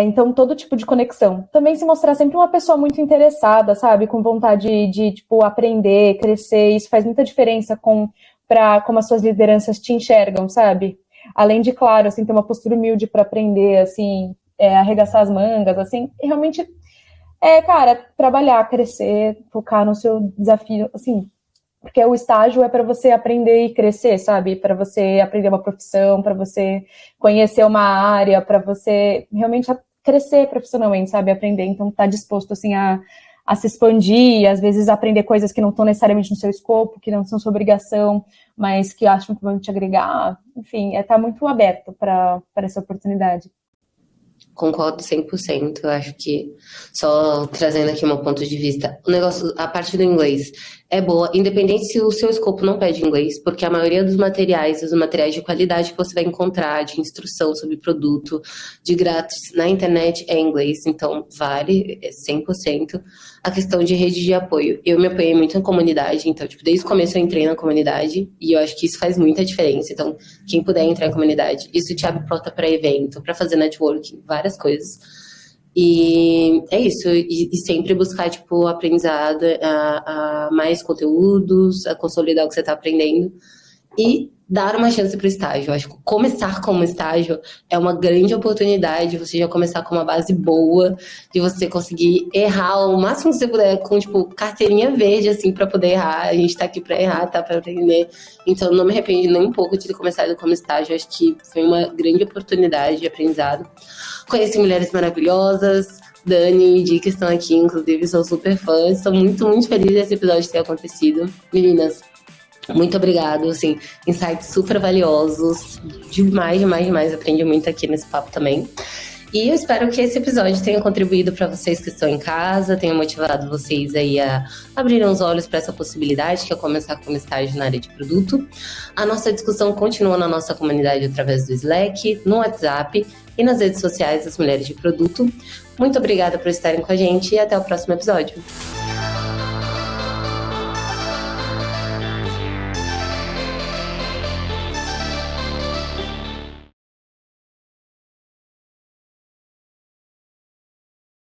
Então, todo tipo de conexão. Também se mostrar sempre uma pessoa muito interessada, sabe? Com vontade de tipo, aprender, crescer. Isso faz muita diferença como as suas lideranças te enxergam, sabe? Além de, claro, assim, ter uma postura humilde para aprender, assim, arregaçar as mangas, assim. E realmente, cara, trabalhar, crescer, focar no seu desafio, assim. Porque o estágio é para você aprender e crescer, sabe? Para você aprender uma profissão, para você conhecer uma área, para você realmente crescer profissionalmente, sabe? Aprender. Então, tá disposto, assim, a se expandir, às vezes aprender coisas que não estão necessariamente no seu escopo, que não são sua obrigação, mas que acham que vão te agregar. Enfim, tá muito aberto para essa oportunidade. Concordo 100%. Eu acho que, só trazendo aqui um ponto de vista, o negócio, a parte do inglês é boa, independente se o seu escopo não pede inglês, porque a maioria dos materiais, os materiais de qualidade que você vai encontrar, de instrução sobre produto, de grátis na internet é inglês, então vale 100%. A questão de rede de apoio. Eu me apoiei muito na comunidade, então, tipo, desde o começo eu entrei na comunidade e eu acho que isso faz muita diferença. Então, quem puder entrar em comunidade, isso te abre porta para evento, para fazer networking, várias coisas. E é isso, e sempre buscar, tipo, aprendizado, a mais conteúdos, a consolidar o que você está aprendendo e dar uma chance para o estágio. Eu acho que começar como estágio é uma grande oportunidade, você já começar com uma base boa, de você conseguir errar o máximo que você puder, com, tipo, carteirinha verde, assim, para poder errar. A gente tá aqui para errar, tá para aprender. Então, não me arrependo nem um pouco de ter começado como estágio. Acho que foi uma grande oportunidade de aprendizado. Conheci mulheres maravilhosas, Dani e Di, que estão aqui, inclusive, sou super fã. Estou muito, muito feliz desse episódio ter acontecido. Meninas, muito obrigado, assim, insights super valiosos, demais, aprendi muito aqui nesse papo também. E eu espero que esse episódio tenha contribuído para vocês que estão em casa, tenha motivado vocês aí a abrirem os olhos para essa possibilidade, que é começar como estágio na área de produto. A nossa discussão continua na nossa comunidade através do Slack, no WhatsApp e nas redes sociais das Mulheres de Produto. Muito obrigada por estarem com a gente e até o próximo episódio.